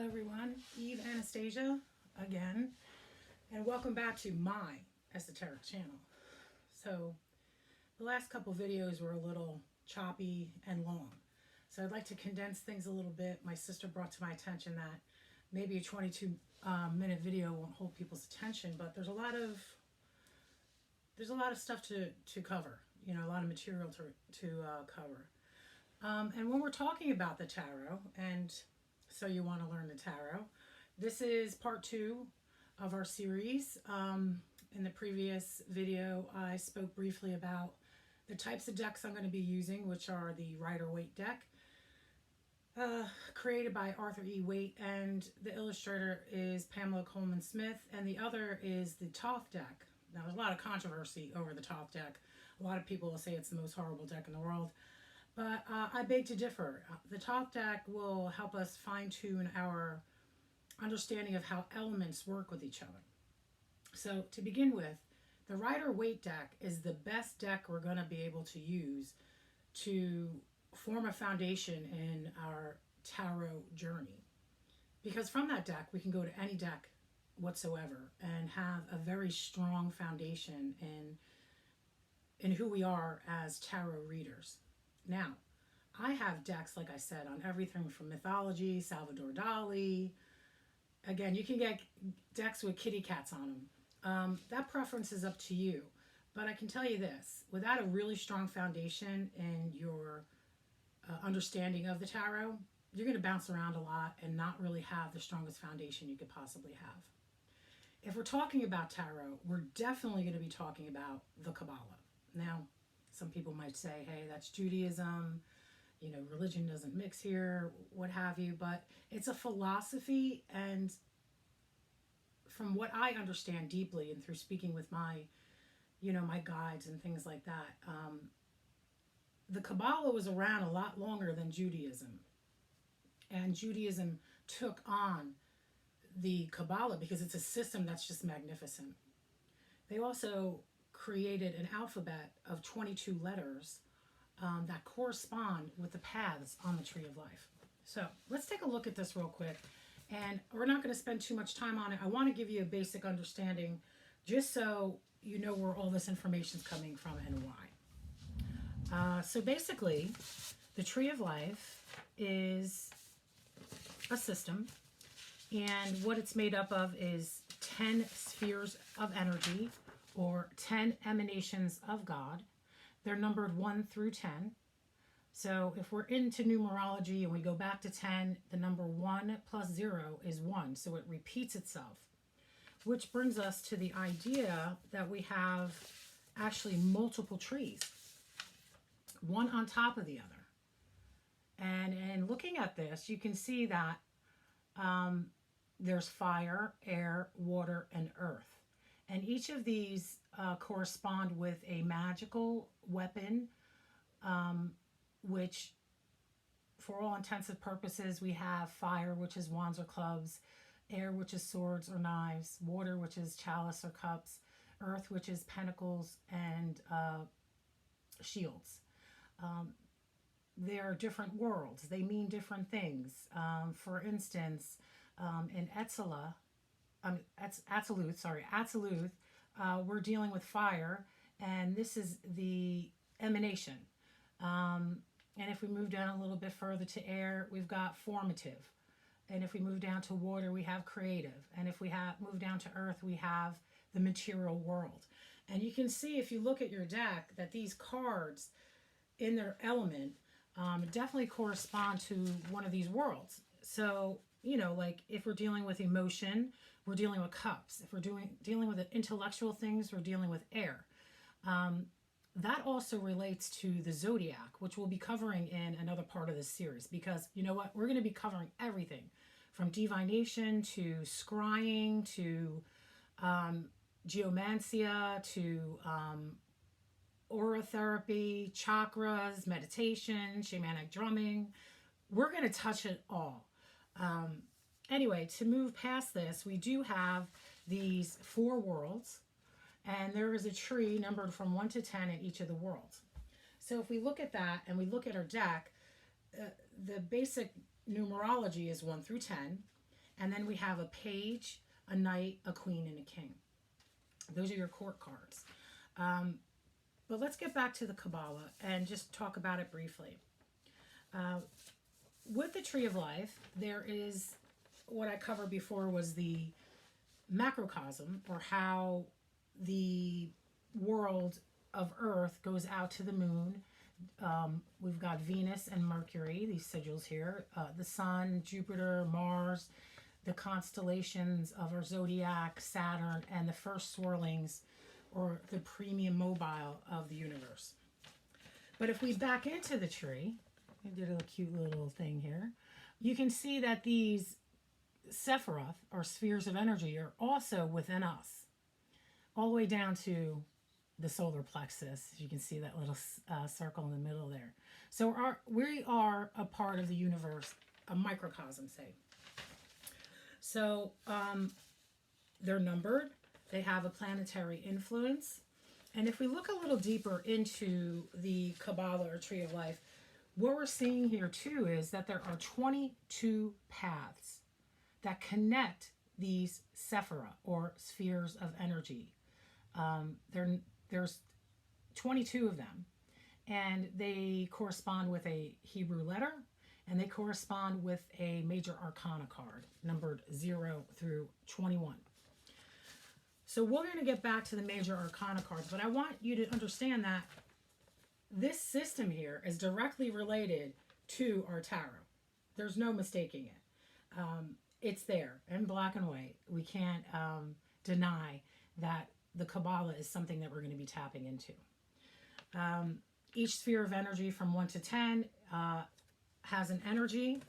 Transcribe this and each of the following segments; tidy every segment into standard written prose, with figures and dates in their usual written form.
everyone, Eve Anastasia again, and welcome back to my esoteric channel. So the last couple videos were a little choppy and long, so I'd like to condense things a little bit. My sister brought to my attention that maybe a 22-minute video won't hold people's attention, but there's a lot of stuff to cover, a lot of material to cover. And when we're talking about the tarot, and so you want to learn the tarot, this is part 2 of our series. In the previous video, I spoke briefly about the types of decks I'm going to be using, which are the Rider-Waite deck, created by Arthur E. Waite, and the illustrator is Pamela Coleman Smith, and the other is the Thoth deck. Now, there's a lot of controversy over the Thoth deck. A lot of people will say it's the most horrible deck in the world. But I beg to differ. The Thoth deck will help us fine-tune our understanding of how elements work with each other. So to begin with, the Rider-Waite deck is the best deck we're going to be able to use to form a foundation in our tarot journey. Because from that deck, we can go to any deck whatsoever and have a very strong foundation in who we are as tarot readers. Now, I have decks, like I said, on everything from mythology, Salvador Dali. Again, you can get decks with kitty cats on them. That preference is up to you. But I can tell you this, without a really strong foundation in your understanding of the tarot, you're going to bounce around a lot and not really have the strongest foundation you could possibly have. If we're talking about tarot, we're definitely going to be talking about the Kabbalah. Now, some people might say, hey, that's Judaism, religion doesn't mix here, what have you, but it's a philosophy, and from what I understand deeply and through speaking with my guides and things like that, the Kabbalah was around a lot longer than Judaism, and Judaism took on the Kabbalah because it's a system that's just magnificent. They also created an alphabet of 22 letters that correspond with the paths on the Tree of Life. So let's take a look at this real quick. And we're not going to spend too much time on it. I want to give you a basic understanding just so you know where all this information is coming from and why. So basically, the Tree of Life is a system. And what it's made up of is 10 spheres of energy, or 10 emanations of God. They're numbered 1 through 10. So if we're into numerology and we go back to 10, the number 1 plus 0 is 1. So it repeats itself, which brings us to the idea that we have actually multiple trees, one on top of the other. And looking at this, you can see that there's fire, air, water, and earth. And each of these correspond with a magical weapon, which, for all intents and purposes, we have fire, which is wands or clubs, air, which is swords or knives, water, which is chalice or cups, earth, which is pentacles and shields. There are different worlds. They mean different things. For instance, in Atziluth, we're dealing with fire, and this is the emanation. And if we move down a little bit further to air, we've got formative. And if we move down to water, we have creative. And if we move down to earth, we have the material world. And you can see, if you look at your deck, that these cards in their element definitely correspond to one of these worlds. So, like if we're dealing with emotion, we're dealing with cups. If we're dealing with intellectual things, we're dealing with air. That also relates to the zodiac, which we'll be covering in another part of this series, because you know what? We're going to be covering everything from divination to scrying to geomancia to aura therapy, chakras, meditation, shamanic drumming. We're going to touch it all. Anyway, to move past this, we do have these 4 worlds, and there is a tree numbered from 1 to 10 in each of the worlds. So if we look at that and we look at our deck, the basic numerology is 1 through 10. And then we have a page, a knight, a queen, and a king. Those are your court cards. But let's get back to the Kabbalah and just talk about it briefly. With the Tree of Life, there is what I covered before was the macrocosm, or how the world of Earth goes out to the moon. We've got Venus and Mercury, these sigils here, the Sun, Jupiter, Mars, the constellations of our zodiac, Saturn, and the first swirlings, or the premium mobile of the universe. But if we back into the tree, I did a cute little thing here, you can see that these Sephiroth, or spheres of energy, are also within us, all the way down to the solar plexus. You can see that little circle in the middle there. So we are a part of the universe, a microcosm, say. So they're numbered. They have a planetary influence. And if we look a little deeper into the Kabbalah, or Tree of Life, what we're seeing here too is that there are 22 paths that connect these Sephira, or spheres of energy. There's 22 of them, and they correspond with a Hebrew letter, and they correspond with a major arcana card, numbered 0 through 21. So we're going to get back to the major arcana cards, but I want you to understand that this system here is directly related to our tarot. There's no mistaking it. It's there in black and white. We can't deny that the Kabbalah is something that we're going to be tapping into. Each sphere of energy from 1 to 10 has an energy.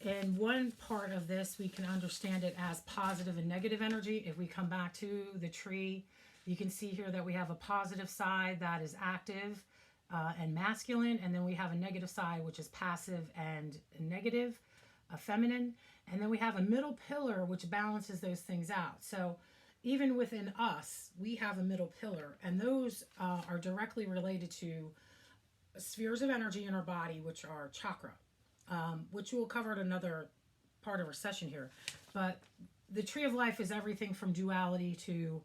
In one part of this, we can understand it as positive and negative energy. If we come back to the tree, you can see here that we have a positive side that is active and masculine, and then we have a negative side, which is passive and negative, feminine. And then we have a middle pillar, which balances those things out. So even within us, we have a middle pillar, and those are directly related to spheres of energy in our body, which are chakra, which we'll cover at another part of our session here. But the Tree of Life is everything from duality to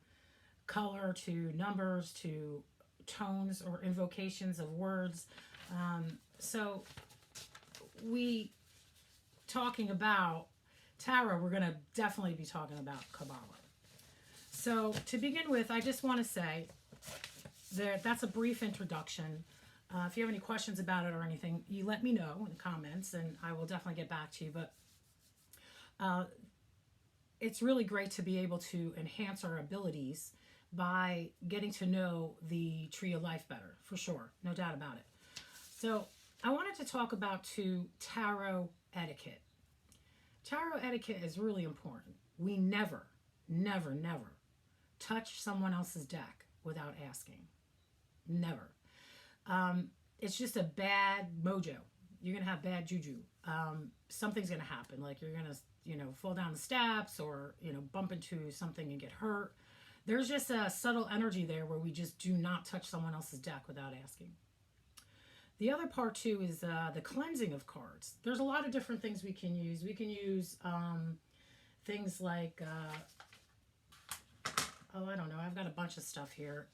color to numbers to tones or invocations of words. So we talking about tarot, we're going to definitely be talking about Kabbalah. So to begin with, I just want to say that that's a brief introduction. If you have any questions about it or anything, you let me know in the comments, and I will definitely get back to you. But it's really great to be able to enhance our abilities by getting to know the Tree of Life better, for sure, no doubt about it. So I wanted to talk about tarot etiquette. Tarot etiquette is really important. We never, never, never touch someone else's deck without asking. Never. It's just a bad mojo. You're going to have bad juju. Something's going to happen. Like you're going to, fall down the steps or, bump into something and get hurt. There's just a subtle energy there where we just do not touch someone else's deck without asking. The other part too is the cleansing of cards. There's a lot of different things we can use. We can use things like, I don't know. I've got a bunch of stuff here.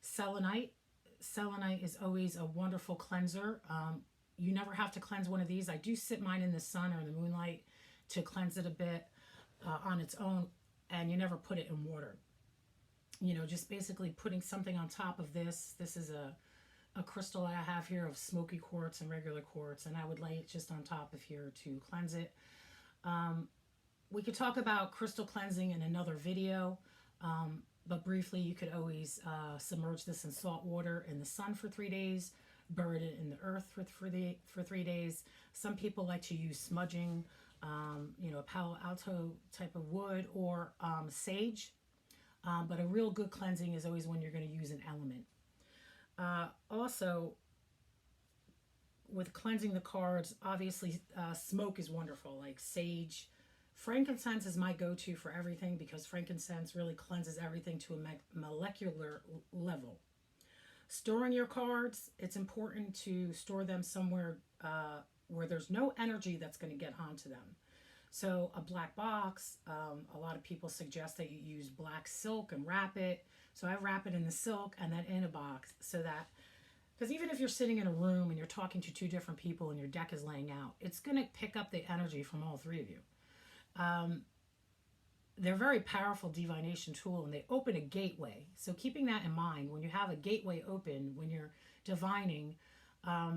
Selenite. Selenite is always a wonderful cleanser. You never have to cleanse one of these. I do sit mine in the sun or in the moonlight to cleanse it a bit on its own, and you never put it in water. Just basically putting something on top of this. This is a crystal I have here of smoky quartz and regular quartz, and I would lay it just on top of here to cleanse it. We could talk about crystal cleansing in another video, but briefly you could always submerge this in salt water in the sun for 3 days, bury it in the earth for 3 days. Some people like to use smudging, a Palo Alto type of wood, or sage, but a real good cleansing is always when you're going to use an element. Also, with cleansing the cards, obviously smoke is wonderful, like sage. Frankincense is my go-to for everything because frankincense really cleanses everything to a molecular level. Storing your cards, it's important to store them somewhere where there's no energy that's going to get onto them. So a black box, a lot of people suggest that you use black silk and wrap it. So I wrap it in the silk and then in a box so that, because even if you're sitting in a room and you're talking to two different people and your deck is laying out, it's going to pick up the energy from all three of you. They're a very powerful divination tool and they open a gateway. So keeping that in mind, when you have a gateway open, when you're divining,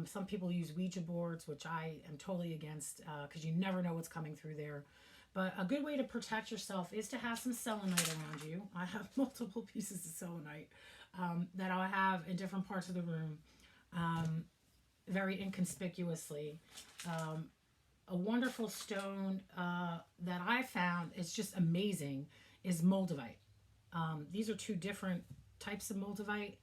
some people use Ouija boards, which I am totally against because you never know what's coming through there. But a good way to protect yourself is to have some selenite around you. I have multiple pieces of selenite that I'll have in different parts of the room, very inconspicuously. A wonderful stone that I found is just amazing is moldavite. These are two different types of moldavite.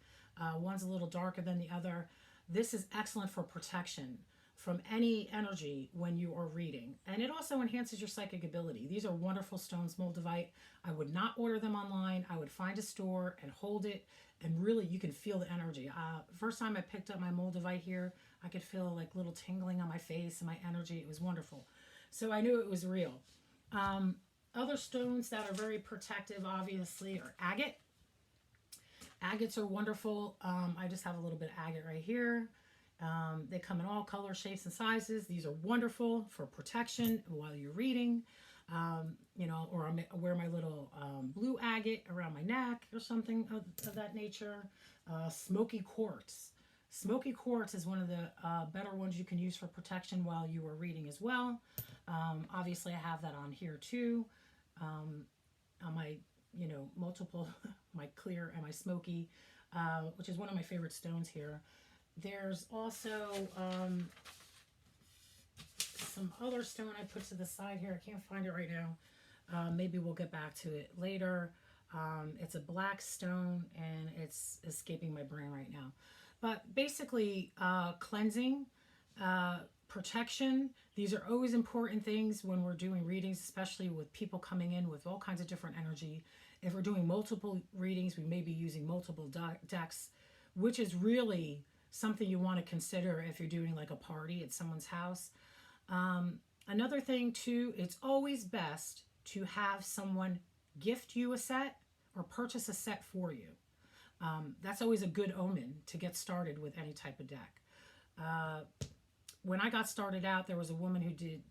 One's a little darker than the other. This is excellent for protection from any energy when you are reading. And it also enhances your psychic ability. These are wonderful stones, moldavite. I would not order them online. I would find a store and hold it. And really, you can feel the energy. First time I picked up my moldavite here, I could feel like little tingling on my face and my energy. It was wonderful. So I knew it was real. Other stones that are very protective, obviously, are agate. Agates are wonderful. I just have a little bit of agate right here. They come in all colors, shapes, and sizes. These are wonderful for protection while you're reading. Or I wear my little blue agate around my neck or something of that nature. Smoky quartz. Smoky quartz is one of the better ones you can use for protection while you are reading as well. Obviously, I have that on here too. On my, multiple, my clear and my smoky, which is one of my favorite stones here. There's also some other stone I put to the side here. I can't find it right now. Maybe we'll get back to it later. It's a black stone and it's escaping my brain right now. But basically, cleansing, protection, these are always important things when we're doing readings, especially with people coming in with all kinds of different energy. If we're doing multiple readings, we may be using multiple decks, which is really something you want to consider if you're doing like a party at someone's house. Another thing too, it's always best to have someone gift you a set or purchase a set for you. That's always a good omen to get started with any type of deck. When I got started out, there was a woman who did,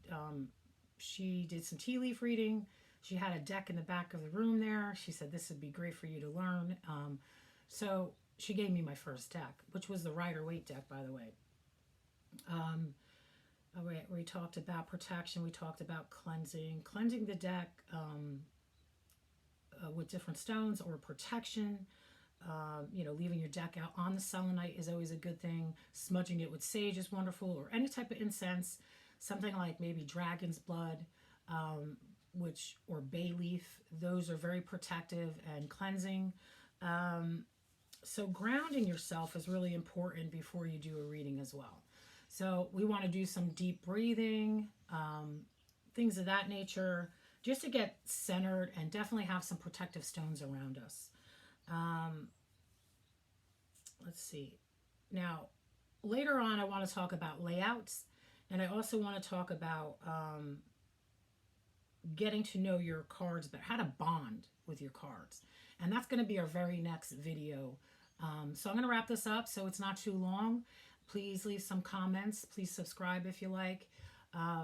she did some tea leaf reading. She had a deck in the back of the room there. She said, this would be great for you to learn. So she gave me my first deck, which was the Rider-Waite deck, by the way. We talked about protection. We talked about cleansing the deck with different stones or protection. Leaving your deck out on the selenite is always a good thing. Smudging it with sage is wonderful, or any type of incense, something like maybe dragon's blood, or bay leaf. Those are very protective and cleansing. So grounding yourself is really important before you do a reading as well. So we want to do some deep breathing, things of that nature, just to get centered and definitely have some protective stones around us. Let's see. Now, later on, I want to talk about layouts, and I also want to talk about getting to know your cards better, how to bond with your cards. And that's going to be our very next video. So I'm going to wrap this up so it's not too long. Please leave some comments. Please subscribe if you like.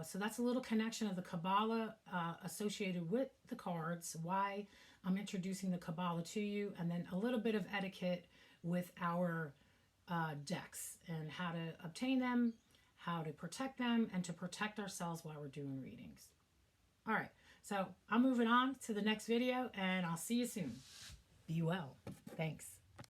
So that's a little connection of the Kabbalah associated with the cards, why I'm introducing the Kabbalah to you, and then a little bit of etiquette with our decks and how to obtain them, how to protect them, and to protect ourselves while we're doing readings. All right, so I'm moving on to the next video, and I'll see you soon. Be well. Thanks.